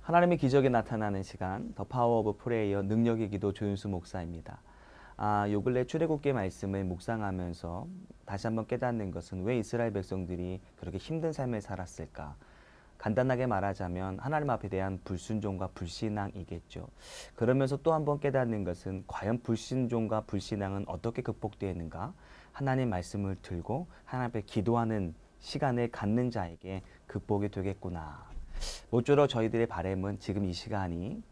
하나님의 기적이 나타나는 시간, 더 파워 오브 프레이어 능력의 기도 조윤수 목사입니다. 요 근래 출애굽기 말씀을 묵상하면서 다시 한번 깨닫는 것은 왜 이스라엘 백성들이 그렇게 힘든 삶을 살았을까? 간단하게 말하자면 하나님 앞에 대한 불순종과 불신앙이겠죠. 그러면서 또 한번 깨닫는 것은 과연 불순종과 불신앙은 어떻게 극복되는가? 하나님 말씀을 들고 하나님 앞에 기도하는 시간을 갖는 자에게 극복이 되겠구나. 모쪼록 저희들의 바람은 지금 이 시간이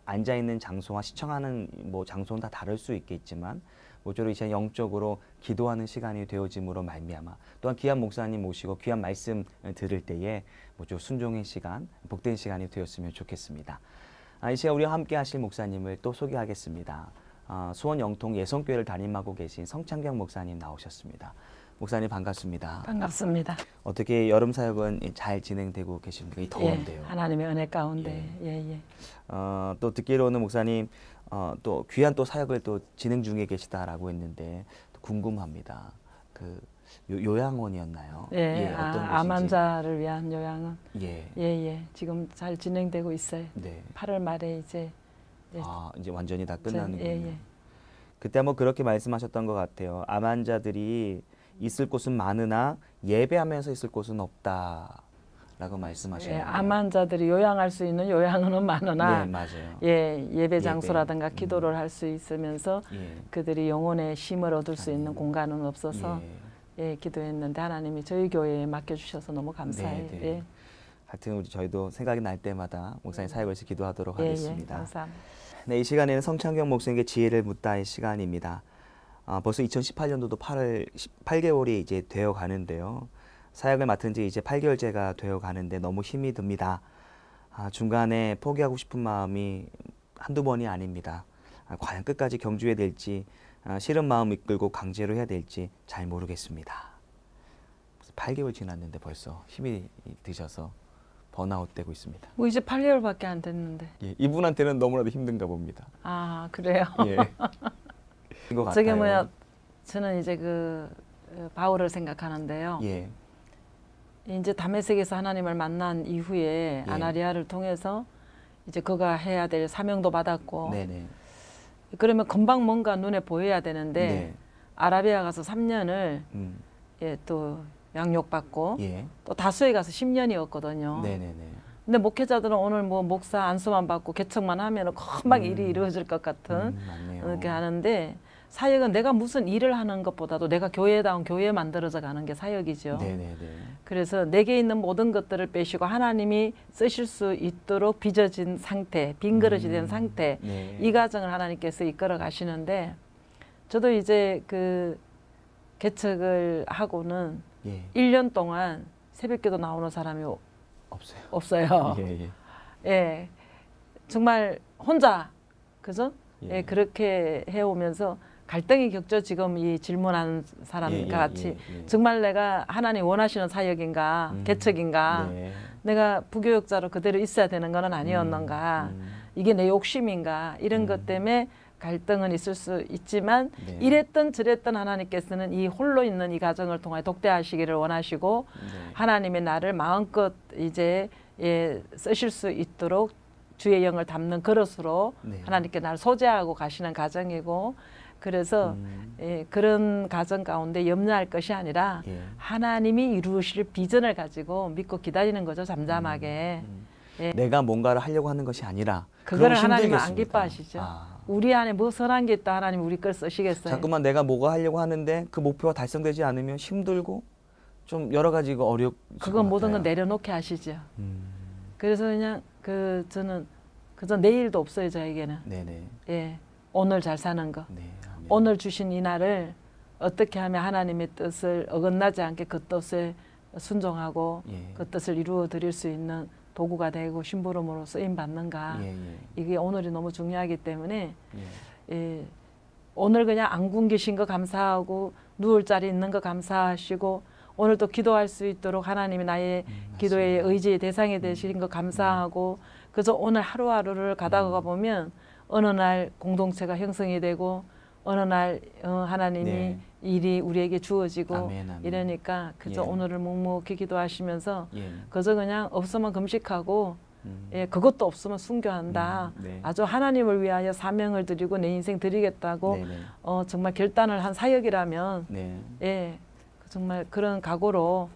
앉아있는 장소와 시청하는 장소는 다 다를 수 있겠지만 모쪼록 이제 영적으로 기도하는 시간이 되어짐으로 말미암아 또한 귀한 목사님 모시고 귀한 말씀 들을 때에 모쪼록 순종의 시간, 복된 시간이 되었으면 좋겠습니다. 이 시간 우리와 함께 하실 목사님을 또 소개하겠습니다. 수원 영통 예성교회를 담임하고 계신 성창경 목사님 나오셨습니다. 목사님 반갑습니다. 반갑습니다. 어떻게 여름 사역은 잘 진행되고 계십니까? 더운데요. 예, 하나님의 은혜 가운데. 예. 또 듣기로는 목사님 또 귀한 또 사역을 또 진행 중에 계시다라고 했는데 또 궁금합니다. 그 요양원이었나요? 예, 어떤 암 환자를 위한 요양원. 예. 지금 잘 진행되고 있어요. 네. 8월 말에 이제. 예. 이제 완전히 다 끝나는군요. 예. 그때 한번 그렇게 말씀하셨던 것 같아요. 암 환자들이 있을 곳은 많으나 예배하면서 있을 곳은 없다라고 말씀하셨는데. 예, 암 환자들이 요양할 수 있는 요양원은 많으나, 네, 맞아요. 예배 장소라든가 기도를 할 수 있으면서 그들이 영혼의 쉼을 얻을 수 있는 공간은 없어서 기도했는데 하나님이 저희 교회에 맡겨주셔서 너무 감사해요. 네. 예. 하여튼 저희도 생각이 날 때마다 목사님 사역을 위해서 기도하도록 하겠습니다. 감사합니다. 네, 이 시간에는 성창경 목사님께 지혜를 묻다의 시간입니다. 벌써 2018년도도 8개월이 이제 되어 가는데요. 사역을 맡은 지 이제 8개월째가 되어 가는데 너무 힘이 듭니다. 중간에 포기하고 싶은 마음이 한두 번이 아닙니다. 과연 끝까지 경주해야 될지, 싫은 마음 이끌고 강제로 해야 될지 잘 모르겠습니다. 8개월 지났는데 벌써 힘이 드셔서 번아웃 되고 있습니다. 이제 8개월밖에 안 됐는데. 예, 이분한테는 너무나도 힘든가 봅니다. 그래요? 예. 저게 저는 이제 바울을 생각하는데요. 예. 이제 다메섹에서 하나님을 만난 이후에 아나리아를 통해서 이제 그가 해야 될 사명도 받았고. 네네. 그러면 금방 뭔가 눈에 보여야 되는데 아라비아 가서 3년을 또 양육받고 또 다수에 가서 10년이었거든요. 네네네. 근데 목회자들은 오늘 목사 안수만 받고 개척만 하면 금방 일이 이루어질 것 같은 그렇게 하는데 사역은 내가 무슨 일을 하는 것보다도 내가 교회다운 교회 만들어져 가는 게 사역이죠. 네네네. 그래서 내게 있는 모든 것들을 빼시고 하나님이 쓰실 수 있도록 빚어진 상태, 빈 그릇이 된 상태, 이 과정을 하나님께서 이끌어 가시는데 저도 이제 개척을 하고는 1년 동안 새벽기도 나오는 사람이 없어요. 예, 정말 혼자 그죠? 그렇게 해오면서 갈등이 격죠. 지금 이 질문하는 사람과 같이 정말 내가 하나님 원하시는 사역인가 개척인가 내가 부교육자로 그대로 있어야 되는 건 아니었는가 이게 내 욕심인가 이런 것 때문에 갈등은 있을 수 있지만 이랬던 저랬던 하나님께서는 이 홀로 있는 이 가정을 통해 독대하시기를 원하시고 하나님의 나를 마음껏 이제 쓰실 수 있도록 주의 영을 담는 그릇으로 하나님께 나를 소재하고 가시는 가정이고 그래서 그런 가정 가운데 염려할 것이 아니라 하나님이 이루실 비전을 가지고 믿고 기다리는 거죠. 잠잠하게. 내가 뭔가를 하려고 하는 것이 아니라 그거를 하나님은 안 기뻐하시죠. 우리 안에 뭐 선한 게 있다 하나님 우리 걸 쓰시겠어요. 자꾸만 내가 뭐가 하려고 하는데 그 목표가 달성되지 않으면 힘들고 좀 여러 가지가 어렵. 그건 모든 건 내려놓게 하시죠. 그래서 그냥 저는 그저 내일도 없어요 저에게는. 예, 오늘 잘 사는 거. 오늘 주신 이 날을 어떻게 하면 하나님의 뜻을 어긋나지 않게 그 뜻에 순종하고 그 뜻을 이루어 드릴 수 있는 도구가 되고 심부름으로 쓰임 받는가. 이게 오늘이 너무 중요하기 때문에 오늘 그냥 안 굶기신 거 감사하고 누울 자리 있는 거 감사하시고 오늘 또 기도할 수 있도록 하나님이 나의 기도의 의지의 대상이 되신 거 감사하고 그래서 오늘 하루하루를 가다가 보면 어느 날 공동체가 형성이 되고 어느 날 하나님이 일이 우리에게 주어지고 이러니까 그저 오늘을 묵묵히 기도하시면서 그저 그냥 없으면 금식하고 예, 그것도 없으면 순교한다. 네. 아주 하나님을 위하여 사명을 드리고 내 인생 드리겠다고 정말 결단을 한 사역이라면 예, 정말 그런 각오로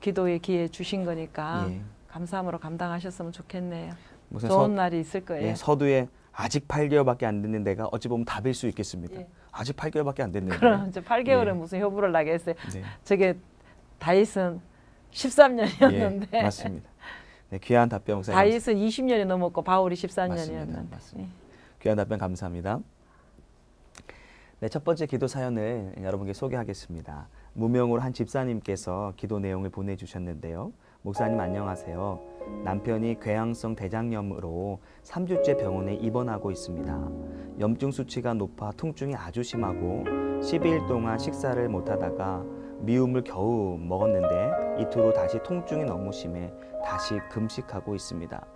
기도의 기회 주신 거니까 감사함으로 감당하셨으면 좋겠네요. 좋은 날이 있을 거예요. 예, 서두에 아직 8개월밖에 안 됐는 데가 어찌 보면 답일 수 있겠습니다. 아직 8개월밖에 안 됐는데. 그럼 이제 8개월은 무슨 효부를 나겠어요. 저게 다윗은 13년이었는데. 맞습니다. 네, 귀한 답변 목사님. 다윗은 20년이 넘었고 바울이 14년이었는데. 맞습니다. 귀한 답변 감사합니다. 네, 첫 번째 기도 사연을 여러분께 소개하겠습니다. 무명으로 한 집사님께서 기도 내용을 보내주셨는데요. 목사님 안녕하세요. 남편이 궤양성 대장염으로 3주째 병원에 입원하고 있습니다. 염증 수치가 높아 통증이 아주 심하고 12일 동안 식사를 못하다가 미움을 겨우 먹었는데 이틀 후 다시 통증이 너무 심해 다시 금식하고 있습니다.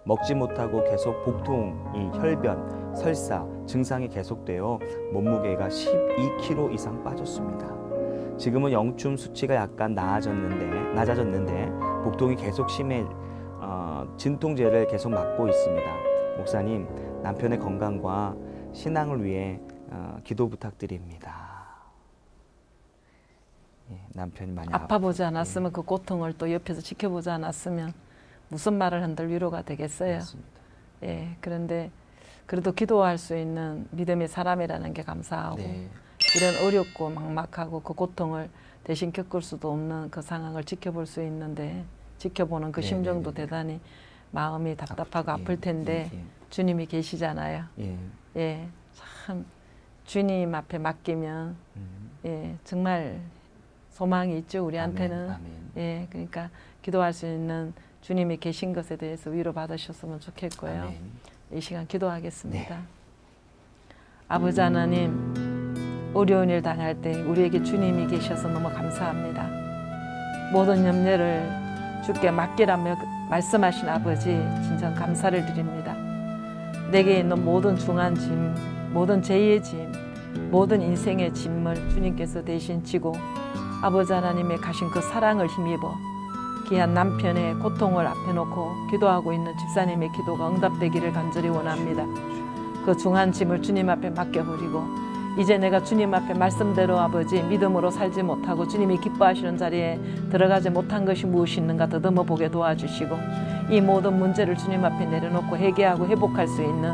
먹지 못하고 계속 복통이 혈변, 설사 증상이 계속되어 몸무게가 12kg 이상 빠졌습니다. 지금은 영춤 수치가 약간 낮아졌는데 복통이 계속 심해 진통제를 계속 맞고 있습니다. 목사님, 남편의 건강과 신앙을 위해 기도 부탁드립니다. 예, 남편이 많이 아파보지 않았으면 그 고통을 또 옆에서 지켜보지 않았으면 무슨 말을 한들 위로가 되겠어요. 맞습니다. 예, 그런데 그래도 기도할 수 있는 믿음의 사람이라는 게 감사하고 이런 어렵고 막막하고 그 고통을 대신 겪을 수도 없는 그 상황을 지켜볼 수 있는데 지켜보는 그 심정도 대단히 마음이 답답하고 아플 텐데 주님이 계시잖아요. 예, 참 주님 앞에 맡기면 예, 정말 소망이 있죠, 우리한테는. 예, 그러니까 기도할 수 있는 주님이 계신 것에 대해서 위로받으셨으면 좋겠고요. 이 시간 기도하겠습니다. 아버지 하나님, 어려운 일 당할 때 우리에게 주님이 계셔서 너무 감사합니다. 모든 염려를 주께 맡기라며 말씀하신 아버지, 진정 감사를 드립니다. 내게 있는 모든 중한 짐, 모든 죄의 짐, 모든 인생의 짐을 주님께서 대신 지고 아버지 하나님의 가신 그 사랑을 힘입어 귀한 남편의 고통을 앞에 놓고 기도하고 있는 집사님의 기도가 응답되기를 간절히 원합니다. 그 중한 짐을 주님 앞에 맡겨버리고 이제 내가 주님 앞에 말씀대로 아버지 믿음으로 살지 못하고 주님이 기뻐하시는 자리에 들어가지 못한 것이 무엇이 있는가 더듬어 보게 도와주시고 이 모든 문제를 주님 앞에 내려놓고 해결하고 회복할 수 있는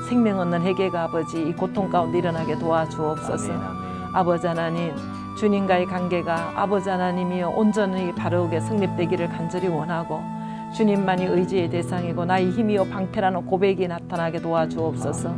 생명 얻는 회개가 아버지 이 고통 가운데 일어나게 도와주옵소서. 아버지 하나님, 주님과의 관계가 아버지 하나님이여 온전히 바르게 성립되기를 간절히 원하고 주님만이 의지의 대상이고 나의 힘이요 방패라는 고백이 나타나게 도와주옵소서.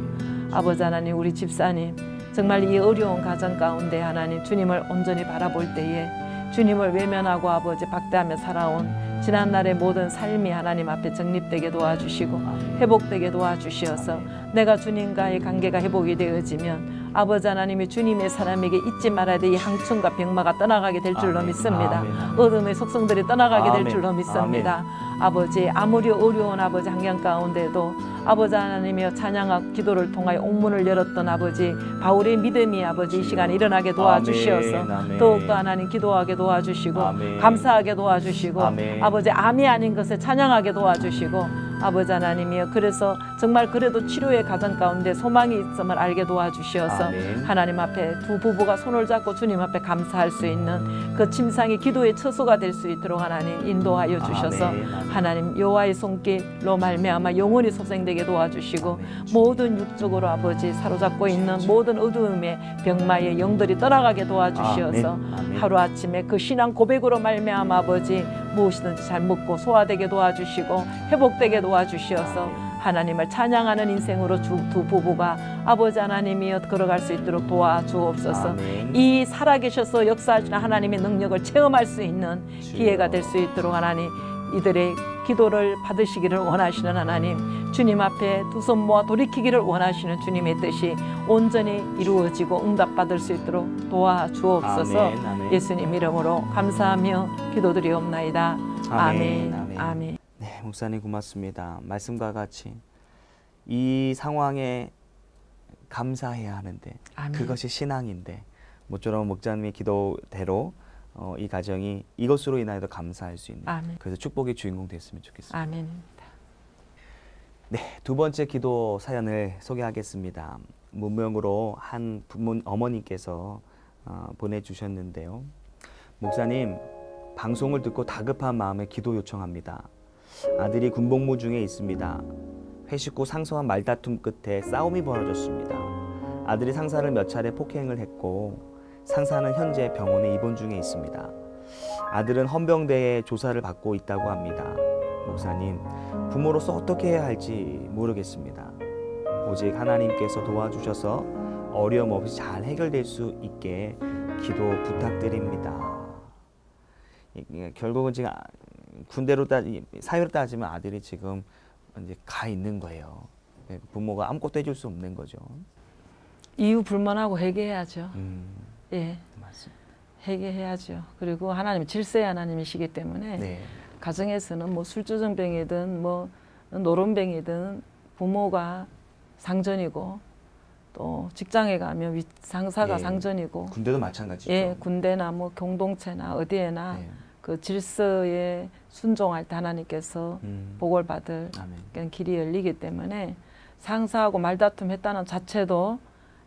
아버지 하나님, 우리 집사님 정말 이 어려운 가정 가운데 하나님 주님을 온전히 바라볼 때에 주님을 외면하고 아버지 박대하며 살아온 지난날의 모든 삶이 하나님 앞에 정립되게 도와주시고 회복되게 도와주시어서 내가 주님과의 관계가 회복이 되어지면 아버지 하나님이 주님의 사람에게 잊지 말아야 될 이 항충과 병마가 떠나가게 될 줄로 믿습니다. 어둠의 속성들이 떠나가게 될 줄로 믿습니다. 아버지, 아무리 어려운 아버지 환경 가운데도 아버지 하나님이여 찬양하고 기도를 통하여 옥문을 열었던 아버지 바울의 믿음이 아버지 이 시간에 일어나게 도와주시어서 더욱더 하나님 기도하게 도와주시고 감사하게 도와주시고 아버지 암이 아닌 것에 찬양하게 도와주시고 아버지 하나님이여 그래서 정말 그래도 치료의 과정 가운데 소망이 있음을 알게 도와주시어서 하나님 앞에 두 부부가 손을 잡고 주님 앞에 감사할 수 있는 그 침상이 기도의 처소가 될 수 있도록 하나님 인도하여 주셔서 하나님 여호와의 손길로 말미암아 영원히 소생되게 도와주시고 모든 육적으로 아버지 사로잡고 있는 모든 어두움의 병마의 영들이 떠나가게 도와주시어서 하루아침에 그 신앙 고백으로 말미암아 아버지 무엇이든지 잘 먹고 소화되게 도와주시고 회복되게 도와주시어서 하나님을 찬양하는 인생으로 두 부부가 아버지 하나님이여 걸어갈 수 있도록 도와주옵소서. 이 살아계셔서 역사하시는 하나님의 능력을 체험할 수 있는 기회가 될 수 있도록 하나님 이들의 기도를 받으시기를 원하시는 하나님, 주님 앞에 두 손 모아 돌이키기를 원하시는 주님의 뜻이 온전히 이루어지고 응답받을 수 있도록 도와주옵소서. 예수님 이름으로 감사하며 기도드리옵나이다. 아멘. 아멘. 네, 목사님 고맙습니다. 말씀과 같이 이 상황에 감사해야 하는데 그것이 신앙인데 모쪼록 목사님의 기도대로 이 가정이 이것으로 인하여 감사할 수 있는 그래서 축복의 주인공 됐으면 좋겠습니다. 아멘입니다. 네, 두 번째 기도 사연을 소개하겠습니다. 문명으로 한 어머니께서 보내주셨는데요. 목사님, 방송을 듣고 다급한 마음에 기도 요청합니다. 아들이 군복무 중에 있습니다. 회식 후 상사와 말다툼 끝에 싸움이 벌어졌습니다. 아들이 상사를 몇 차례 폭행을 했고 상사는 현재 병원에 입원 중에 있습니다. 아들은 헌병대에 조사를 받고 있다고 합니다. 목사님, 부모로서 어떻게 해야 할지 모르겠습니다. 오직 하나님께서 도와주셔서 어려움 없이 잘 해결될 수 있게 기도 부탁드립니다. 결국은 지금 군대로 사회로 따지면 아들이 지금 이제 가 있는 거예요. 부모가 아무것도 해줄 수 없는 거죠. 이유 불문하고 회개해야죠. 예, 맞습니다. 회개해야죠. 그리고 하나님 질서의 하나님이시기 때문에 네. 가정에서는 뭐 술주정뱅이든 뭐 노름뱅이든 부모가 상전이고 또 직장에 가면 상사가 상전이고 군대도 마찬가지죠. 예, 군대나 뭐 공동체나 어디에나 그 질서에 순종할 때 하나님께서 복을 받을 길이 열리기 때문에 상사하고 말다툼 했다는 자체도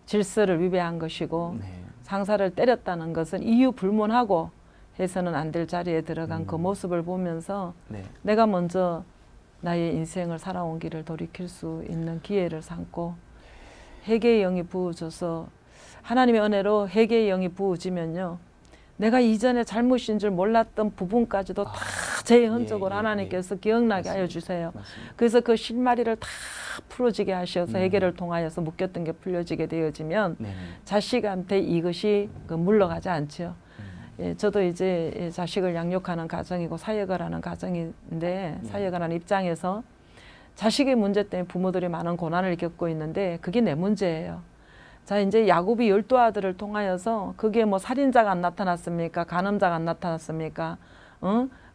질서를 위배한 것이고 상사를 때렸다는 것은 이유 불문하고 해서는 안 될 자리에 들어간 그 모습을 보면서 내가 먼저 나의 인생을 살아온 길을 돌이킬 수 있는 기회를 삼고 회개의 영이 부어져서 하나님의 은혜로 회개의 영이 부어지면요. 내가 이전에 잘못인 줄 몰랐던 부분까지도 다 제 흔적으로 하나님께서 기억나게 하여 주세요. 그래서 그 실마리를 다 풀어지게 하셔서 회개를 통하여서 묶였던 게 풀려지게 되어지면 자식한테 이것이 물러가지 않죠. 예, 저도 이제 자식을 양육하는 가정이고 사역을 하는 가정인데 사역을 하는 입장에서 자식의 문제 때문에 부모들이 많은 고난을 겪고 있는데 그게 내 문제예요. 자, 이제 야곱이 12아들을 통하여서 그게 뭐 살인자가 안 나타났습니까? 간음자가 안 나타났습니까?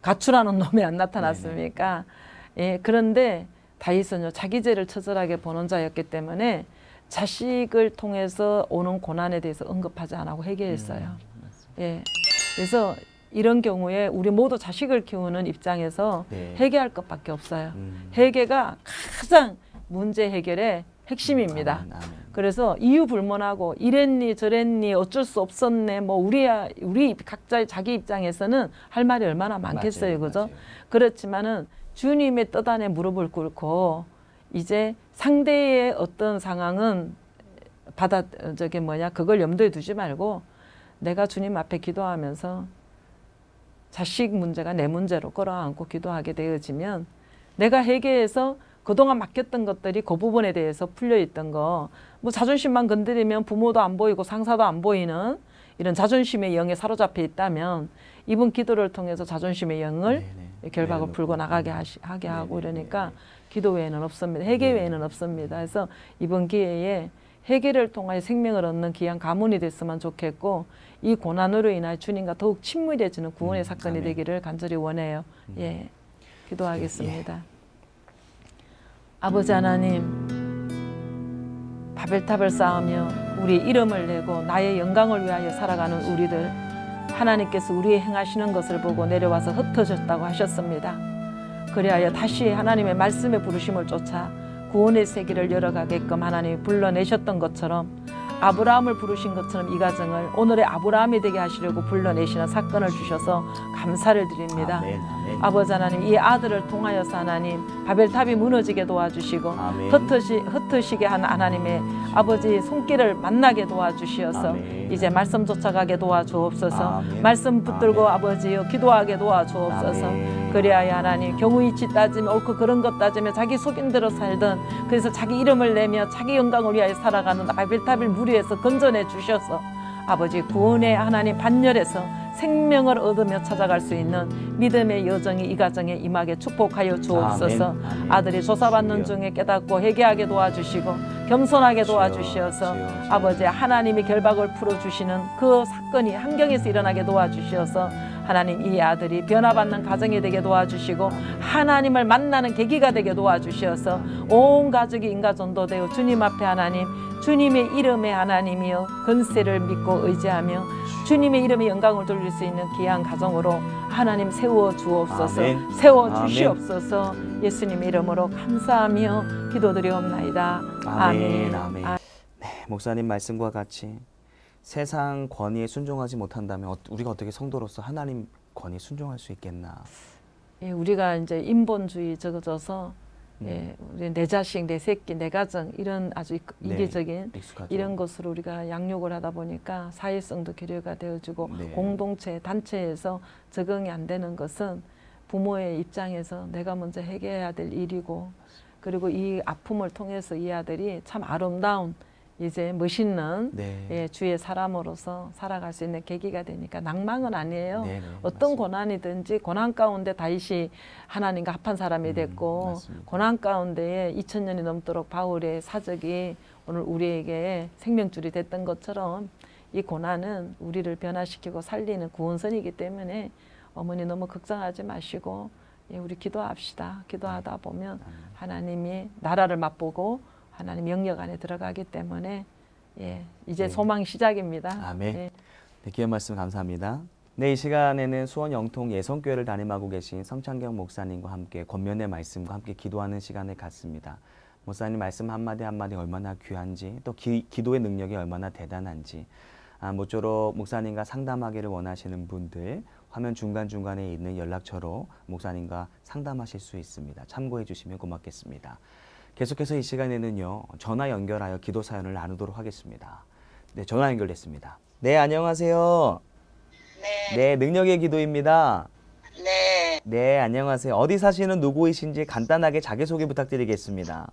가출하는 놈이 안 나타났습니까? 예, 그런데 다윗은요, 자기 죄를 처절하게 보는 자였기 때문에 자식을 통해서 오는 고난에 대해서 언급하지 않고 회개했어요. 예. 그래서 이런 경우에 우리 모두 자식을 키우는 입장에서 회개할 것밖에 없어요. 회개가 가장 문제 해결의 핵심입니다. 그래서 이유 불문하고 이랬니 저랬니 어쩔 수 없었네 뭐 우리 각자의 자기 입장에서는 할 말이 얼마나 많겠어요. 그죠? 그렇지만은 주님의 뜻 안에 무릎을 꿇고 이제 상대의 어떤 상황은 그걸 염두에 두지 말고 내가 주님 앞에 기도하면서 자식 문제가 내 문제로 끌어안고 기도하게 되어지면 내가 회개해서 그동안 맡겼던 것들이 그 부분에 대해서 풀려있던 거 뭐 자존심만 건드리면 부모도 안 보이고 상사도 안 보이는 이런 자존심의 영에 사로잡혀 있다면 이번 기도를 통해서 자존심의 영을 결박을 풀고 나가게 하게 하고 이러니까 기도 외에는 없습니다. 회개 외에는 없습니다. 그래서 이번 기회에 회개를 통하여 생명을 얻는 귀한 가문이 됐으면 좋겠고 이 고난으로 인하여 주님과 더욱 친밀해지는 구원의 사건이 되기를 간절히 원해요. 예, 기도하겠습니다. 아버지 하나님, 바벨탑을 쌓으며 우리 이름을 내고 나의 영광을 위하여 살아가는 우리들, 하나님께서 우리의 행하시는 것을 보고 내려와서 흩어졌다고 하셨습니다. 그리하여 다시 하나님의 말씀의 부르심을 쫓아 구원의 세계를 열어가게끔 하나님이 불러내셨던 것처럼 아브라함을 부르신 것처럼 이 가정을 오늘의 아브라함이 되게 하시려고 불러내시는 사건을 주셔서 감사를 드립니다. 아멘, 아멘. 아버지 하나님, 이 아들을 통하여서 하나님 바벨탑이 무너지게 도와주시고 흩으시게 한 하나님의 아버지 손길을 만나게 도와주시어서 아멘. 이제 말씀 쫓아가게 도와주옵소서. 아멘. 말씀 붙들고 아멘. 아버지여 기도하게 도와주옵소서. 아멘. 그리하여 하나님 경우이치 따지며 옳고 그런 것 따지며 자기 속인 대로 살던 그래서 자기 이름을 내며 자기 영광을 위하여 살아가는 바벨탑을 무리해서 건져내 주셔서 아버지 구원의 하나님 반열에서 생명을 얻으며 찾아갈 수 있는 믿음의 여정이 이 가정에 임하게 축복하여 주옵소서. 아멘, 아멘. 아들이 조사받는 중에 깨닫고 회개하게 도와주시고 겸손하게 도와주시어서 아버지 하나님이 결박을 풀어주시는 그 사건이 환경에서 일어나게 도와주시어서 하나님 이 아들이 변화받는 가정이 되게 도와주시고 하나님을 만나는 계기가 되게 도와주시어서 온 가족이 인가전도되어 주님 앞에 하나님 주님의 이름에 하나님이여 건세를 믿고 의지하며 주님의 이름에 영광을 돌릴 수 있는 귀한 가정으로 하나님 세워 주옵소서. 아멘. 세워 주시옵소서. 예수님 이름으로 감사하며 기도드리옵나이다. 아멘. 아멘. 네, 목사님 말씀과 같이 세상 권위에 순종하지 못한다면 우리가 어떻게 성도로서 하나님 권위에 순종할 수 있겠나? 예, 우리가 이제 인본주의 적어져서 예, 우리 내 자식, 내 새끼, 내 가정 이런 아주 이기적인 익숙하죠. 이런 것으로 우리가 양육을 하다 보니까 사회성도 결여가 되어지고 공동체, 단체에서 적응이 안 되는 것은 부모의 입장에서 내가 먼저 해결해야 될 일이고 그리고 이 아픔을 통해서 이 아들이 참 아름다운 이제 멋있는 예, 주의 사람으로서 살아갈 수 있는 계기가 되니까 낭망은 아니에요. 어떤 맞습니다. 고난이든지 고난 가운데 다윗이 하나님과 합한 사람이 됐고 고난 가운데에 2000년이 넘도록 바울의 사적이 오늘 우리에게 생명줄이 됐던 것처럼 이 고난은 우리를 변화시키고 살리는 구원선이기 때문에 어머니 너무 걱정하지 마시고 예, 우리 기도합시다. 기도하다 보면 하나님이 나라를 맛보고 하나님 영역 안에 들어가기 때문에 예, 이제 소망 시작입니다. 아멘. 예. 네, 귀한 말씀 감사합니다. 네, 이 시간에는 수원 영통 예성교회를 담임하고 계신 성창경 목사님과 함께 권면의 말씀과 함께 기도하는 시간을 갖습니다. 목사님 말씀 한마디 한마디 얼마나 귀한지 또 기도의 능력이 얼마나 대단한지 모쪼록 목사님과 상담하기를 원하시는 분들 화면 중간중간에 있는 연락처로 목사님과 상담하실 수 있습니다. 참고해 주시면 고맙겠습니다. 계속해서 이 시간에는요, 전화 연결하여 기도 사연을 나누도록 하겠습니다. 네, 전화 연결됐습니다. 네, 안녕하세요. 네, 능력의 기도입니다. 네, 안녕하세요. 어디 사시는 누구이신지 간단하게 자기소개 부탁드리겠습니다.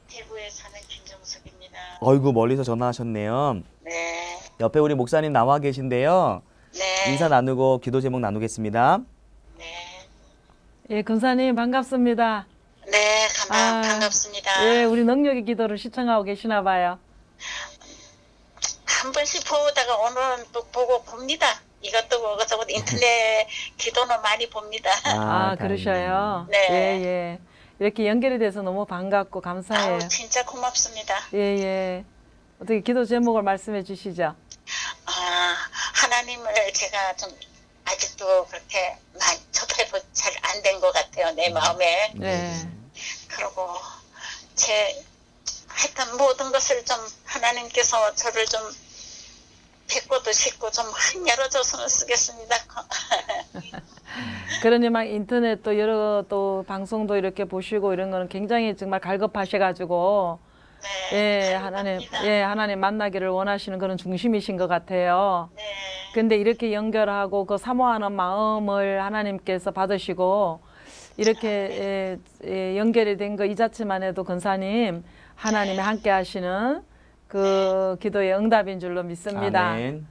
대구에 사는 김정숙입니다. 어이구, 멀리서 전화하셨네요. 네. 옆에 우리 목사님 나와 계신데요. 네. 인사 나누고 기도 제목 나누겠습니다. 네. 예, 권사님 반갑습니다. 네, 반갑습니다. 예, 우리 능력의 기도를 시청하고 계시나 봐요. 한 번씩 보다가 오늘은 또 보고 봅니다. 이것도 그것도 인터넷 기도는 많이 봅니다. 그러셔요? 네. 예, 예. 이렇게 연결이 돼서 너무 반갑고 감사해요. 아우, 진짜 고맙습니다. 예, 예. 어떻게 기도 제목을 말씀해 주시죠? 하나님을 제가 좀 아직도 그렇게 접해보 잘 안 된 것 같아요. 내 마음에. 네. 그리고 하여튼 모든 것을 좀 하나님께서 저를 좀 뵙고도 싶고 좀 열어줬으면 쓰겠습니다. 그러니 막 인터넷도 여러 또 방송도 이렇게 보시고 이런 거는 굉장히 정말 갈급하셔가지고 네, 하나님 만나기를 원하시는 그런 중심이신 것 같아요. 네. 근데 이렇게 연결하고 그 사모하는 마음을 하나님께서 받으시고 이렇게 연결이 된 거 이 자체만 해도 권사님 하나님이 함께 하시는 그 기도의 응답인 줄로 믿습니다. 아멘.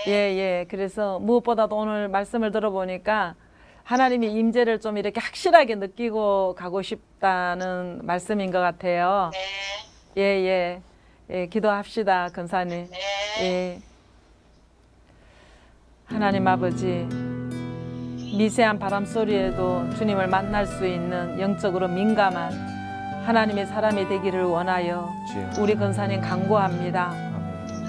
예, 예. 그래서 무엇보다도 오늘 말씀을 들어보니까 하나님의 임재를 좀 이렇게 확실하게 느끼고 가고 싶다는 말씀인 것 같아요. 네. 예, 예. 예, 기도합시다, 권사님. 네. 예. 하나님 아버지, 미세한 바람 소리에도 주님을 만날 수 있는 영적으로 민감한 하나님의 사람이 되기를 원하여 우리 권사님 간구합니다.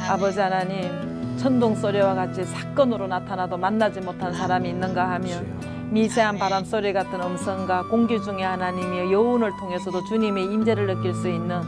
아버지 하나님, 천둥 소리와 같이 사건으로 나타나도 만나지 못한 사람이 있는가 하면 미세한 바람 소리 같은 음성과 공기 중에 하나님의 여운을 통해서도 주님의 임재를 느낄 수 있는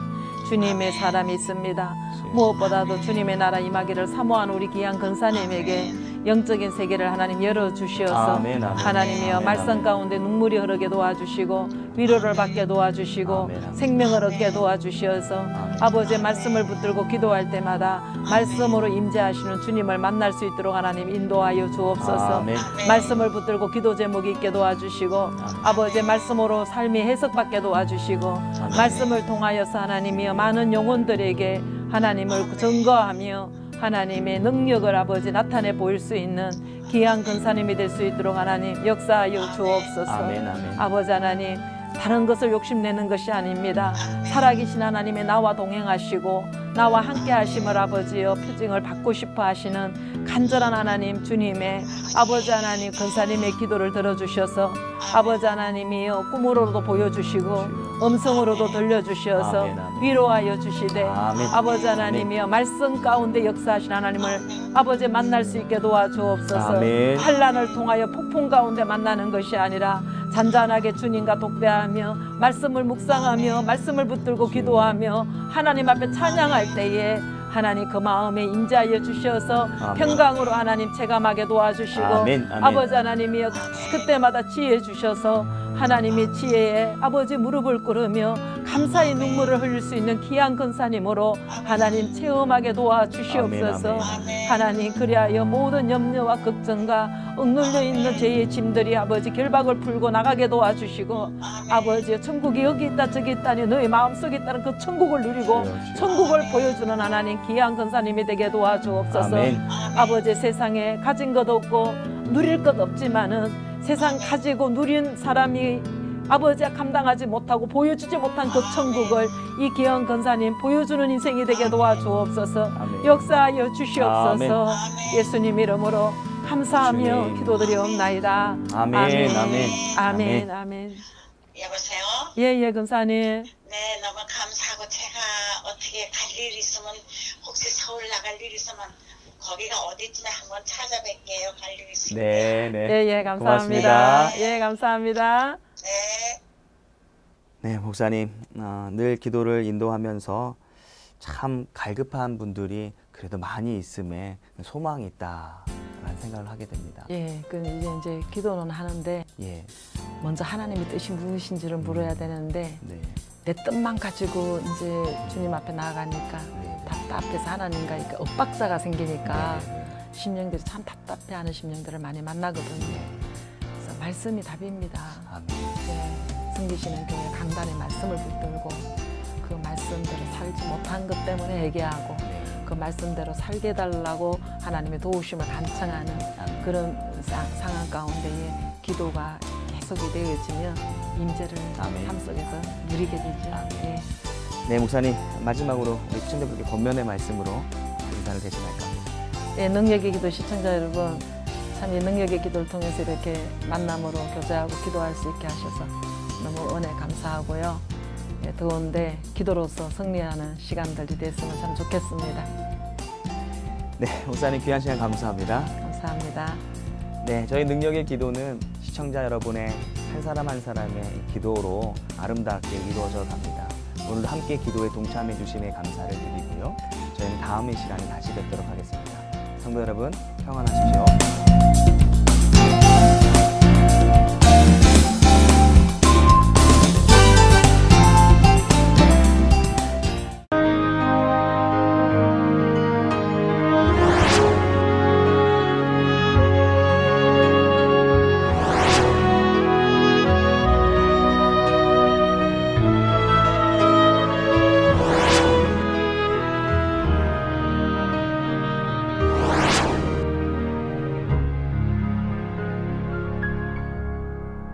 주님의 사람이 있습니다. 무엇보다도 주님의 나라 임하기를 사모하는 우리 귀한 권사님에게 영적인 세계를 하나님 열어주시어서 하나님이여 말씀 가운데 눈물이 흐르게 도와주시고 위로를 받게 도와주시고 생명을 얻게 도와주시어서 아버지의 말씀을 붙들고 기도할 때마다 말씀으로 임재하시는 주님을 만날 수 있도록 하나님 인도하여 주옵소서. 말씀을 붙들고 기도 제목이 있게 도와주시고 아버지의 말씀으로 삶이 해석받게 도와주시고 말씀을 통하여서 하나님이여 많은 영혼들에게 하나님을 증거하며 하나님의 능력을 아버지 나타내 보일 수 있는 귀한 권사님이 될 수 있도록 하나님 역사하여 주옵소서. 아버지 하나님, 다른 것을 욕심내는 것이 아닙니다. 살아계신 하나님의 나와 동행하시고 나와 함께 하심을 아버지여 표징을 받고 싶어 하시는 간절한 하나님 주님의 아버지 하나님 권사님의 기도를 들어주셔서 아버지 하나님이여 꿈으로도 보여주시고 음성으로도 들려주셔서 아멘, 아멘. 위로하여 주시되 아멘. 아버지 하나님이여 말씀 가운데 역사하신 하나님을 아버지 만날 수 있게 도와주옵소서. 아멘. 환난을 통하여 폭풍 가운데 만나는 것이 아니라 잔잔하게 주님과 독대하며 말씀을 묵상하며 말씀을 붙들고 기도하며 하나님 앞에 찬양할 때에 하나님 그 마음에 임재하여 주셔서 아멘. 평강으로 하나님 체감하게 도와주시고 아멘, 아멘. 아버지 하나님이여 그때마다 지혜 주셔서 하나님의 지혜에 아버지 무릎을 꿇으며 감사의 눈물을 흘릴 수 있는 귀한 근사님으로 하나님 체험하게 도와주시옵소서. 아멘, 아멘. 하나님 그리하여 모든 염려와 걱정과 억눌려 있는 죄의 짐들이 아버지 결박을 풀고 나가게 도와주시고 아버지 천국이 여기 있다 저기 있다니 너희 마음속에 있다는 그 천국을 누리고 천국을 보여주는 하나님 귀한 근사님이 되게 도와주옵소서. 아멘. 아버지 세상에 가진 것 없고 누릴 것 없지만은 세상 가지고 누린 사람이 아버지가 감당하지 못하고 보여주지 못한 그 천국을 이 귀한 근사님 보여주는 인생이 되게 도와주옵소서. 아멘. 역사하여 주시옵소서. 아멘. 예수님 이름으로 감사하며 주님. 기도드리옵나이다. 아멘, 아멘. 아멘. 아멘. 아멘. 여보세요? 예, 근사님. 네, 너무 감사하고 제가 어떻게 갈 일 있으면 혹시 서울 나갈 일 있으면 거기가 어디쯤에 한번 찾아뵐게요. 갈 일 있으면. 네, 네. 예, 감사합니다. 고맙습니다. 예, 감사합니다. 네. 네, 목사님 늘 기도를 인도하면서 참 갈급한 분들이 그래도 많이 있음에 소망이 있다라는 생각을 하게 됩니다. 예, 그 이제 기도는 하는데 예, 먼저 하나님의 뜻이 무엇인지를 물어야 되는데 네, 내 뜻만 가지고 이제 주님 앞에 나아가니까 네. 답답해서 하나님과 이렇게 엇박자가 생기니까 네, 네. 심령들이 참 답답해하는 심령들을 많이 만나거든요. 그래서 말씀이 답입니다. 아멘. 예, 섬기시는 교회 강단의 말씀을 붙들고 그 말씀대로 살지 못한 것 때문에 회개하고 네. 그 말씀대로 살게 해달라고 하나님의 도우심을 간청하는 아멘. 그런 상황 가운데에 기도가 계속이 되어지면 임재를 아멘. 삶 속에서 누리게 되죠. 아멘. 예. 네, 목사님 마지막으로 우리 시청자분께 권면의 말씀으로 인사를 대신할까 합니다. 예, 능력의 기도 시청자 여러분, 참 이 능력의 기도를 통해서 이렇게 만남으로 교제하고 기도할 수 있게 하셔서 너무 은혜 감사하고요. 예, 더운데 기도로서 승리하는 시간들이 됐으면 참 좋겠습니다. 네, 목사님 귀한 시간 감사합니다. 감사합니다. 네, 저희 능력의 기도는 시청자 여러분의 한 사람 한 사람의 기도로 아름답게 이루어져 갑니다. 오늘도 함께 기도에 동참해 주심에 감사를 드리고요. 저희는 다음 이 시간에 다시 뵙도록 하겠습니다. 성도 여러분, 평안하십시오.